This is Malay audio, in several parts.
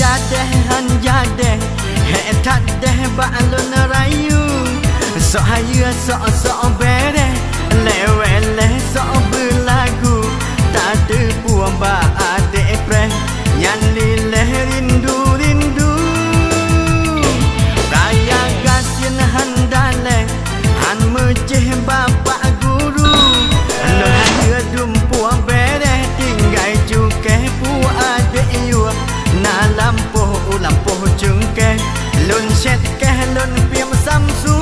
Jadeh han jadeh he tak deh balon rayu sok haya sok bereh leweleh sok berlagu tak ada puan ba adek preh yang lileh rindu raya gasin han daleh han meceh bapak guru lo haya dum puan bereh tinggal cukeh puan adek yu na lampuh jengkeh lun set keh lun piam samsu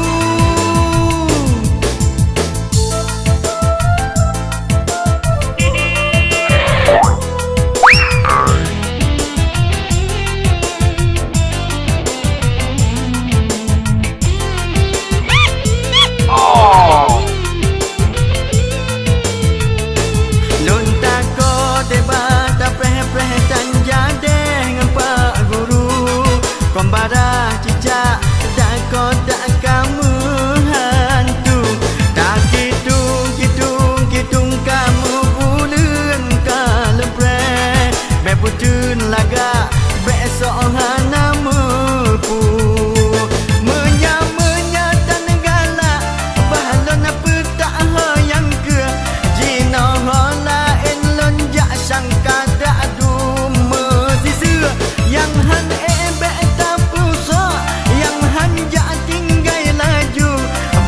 lun tako debat preh dan jadeh pak guru kombara cicak tak kodak kamu hantu tak kitung kamu bulan kalempre beputun laga besok hanamu pu menya dan galak balon petak yang ke jino hola elon jak sangka dak dum mesisir yang han ebek tapuso yang han jak tinggal laju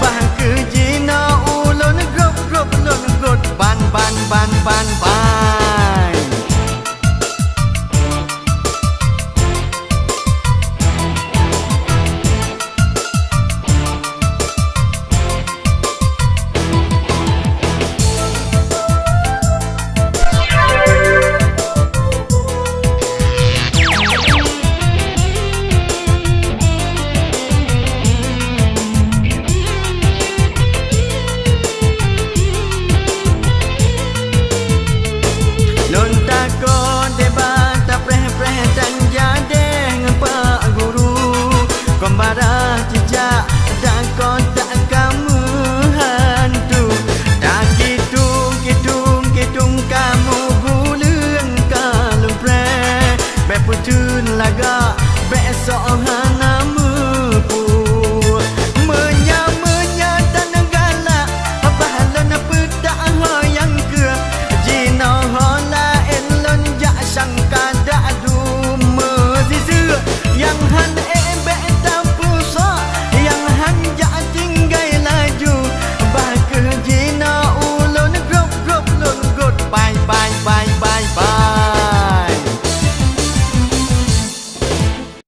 bah ke jino ulon grop lon got ban